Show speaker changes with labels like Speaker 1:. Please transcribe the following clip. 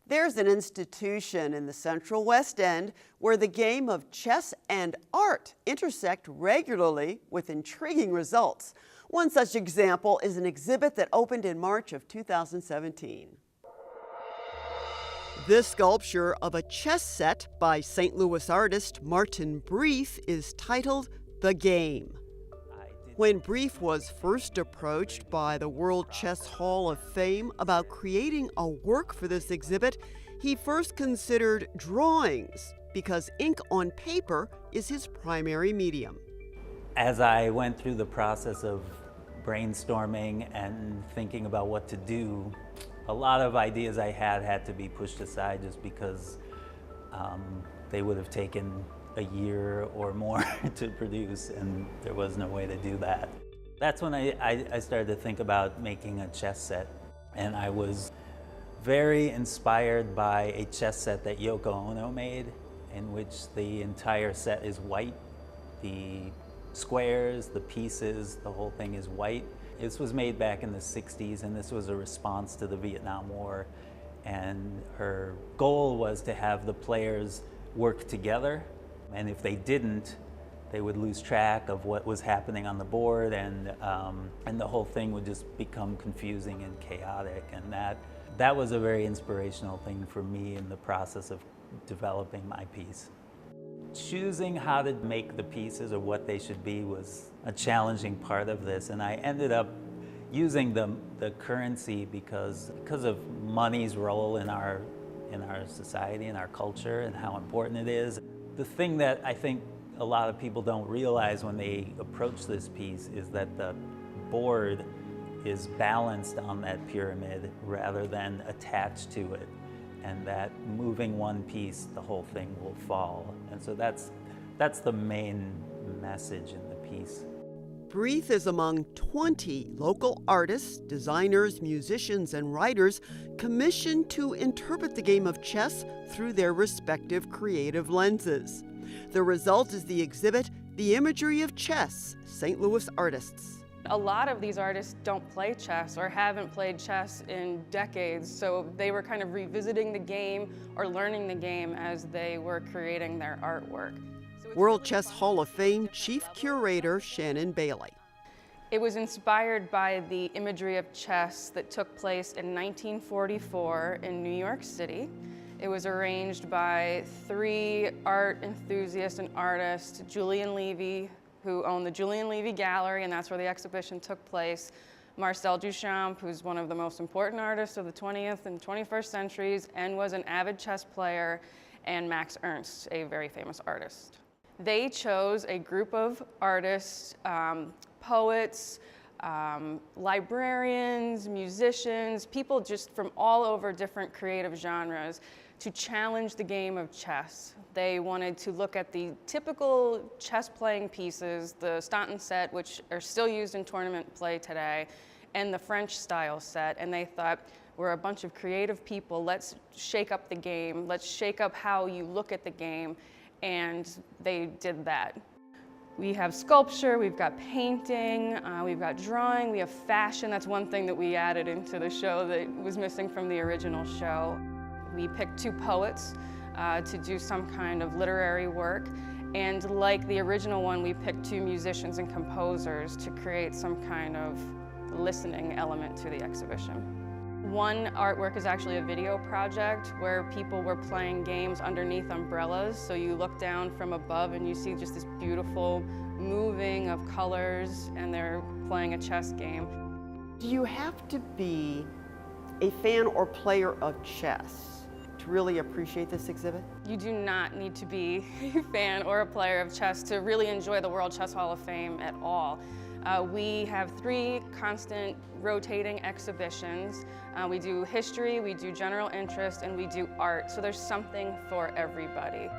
Speaker 1: There's an institution in the Central West End where the game of chess and art intersect regularly with intriguing results. One such example is an exhibit that opened in March of 2017. This sculpture of a chess set by St. Louis artist Martin Brief is titled The Game. When Brief was first approached by the World Chess Hall of Fame about creating a work for this exhibit, he first considered drawings because ink on paper is his primary medium.
Speaker 2: As I went through the process of brainstorming and thinking about what to do, a lot of ideas I had to be pushed aside just because they would have taken a year or more to produce, and there was no way to do that. That's when I started to think about making a chess set, and I was very inspired by a chess set that Yoko Ono made, in which the entire set is white. The squares, the pieces, the whole thing is white. This was made back in the 60s, and this was a response to the Vietnam War, and her goal was to have the players work together. And if they didn't, they would lose track of what was happening on the board, and the whole thing would just become confusing and chaotic. And that was a very inspirational thing for me in the process of developing my piece. Choosing how to make the pieces or what they should be was a challenging part of this, and I ended up using the currency because of money's role in our society and our culture and how important it is. The thing that I think a lot of people don't realize when they approach this piece is that the board is balanced on that pyramid rather than attached to it, and that moving one piece, the whole thing will fall. And so that's the main message in the piece.
Speaker 1: Brief is among 20 local artists, designers, musicians, and writers commissioned to interpret the game of chess through their respective creative lenses. The result is the exhibit, The Imagery of Chess, St. Louis Artists.
Speaker 3: A lot of these artists don't play chess or haven't played chess in decades, so they were kind of revisiting the game or learning the game as they were creating their artwork.
Speaker 1: World Chess Hall of Fame Chief Curator Shannon Bailey.
Speaker 3: It was inspired by the Imagery of Chess that took place in 1944 in New York City. It was arranged by 3 art enthusiasts and artists, Julian Levy, who owned the Julian Levy Gallery, and that's where the exhibition took place, Marcel Duchamp, who's one of the most important artists of the 20th and 21st centuries and was an avid chess player, and Max Ernst, a very famous artist. They chose a group of artists, poets, librarians, musicians, people just from all over different creative genres to challenge the game of chess. They wanted to look at the typical chess playing pieces, the Staunton set, which are still used in tournament play today, and the French style set, and they thought, we're a bunch of creative people, let's shake up the game, let's shake up how you look at the game, and they did that. We have sculpture, we've got painting, we've got drawing, we have fashion. That's one thing that we added into the show that was missing from the original show. We picked 2 poets to do some kind of literary work, and like the original one, we picked 2 musicians and composers to create some kind of listening element to the exhibition. One artwork is actually a video project where people were playing games underneath umbrellas. So you look down from above and you see just this beautiful moving of colors, and they're playing a chess game.
Speaker 1: Do you have to be a fan or player of chess to really appreciate this exhibit?
Speaker 3: You do not need to be a fan or a player of chess to really enjoy the World Chess Hall of Fame at all. We have 3 constant rotating exhibitions. We do history, we do general interest, and we do art. So there's something for everybody.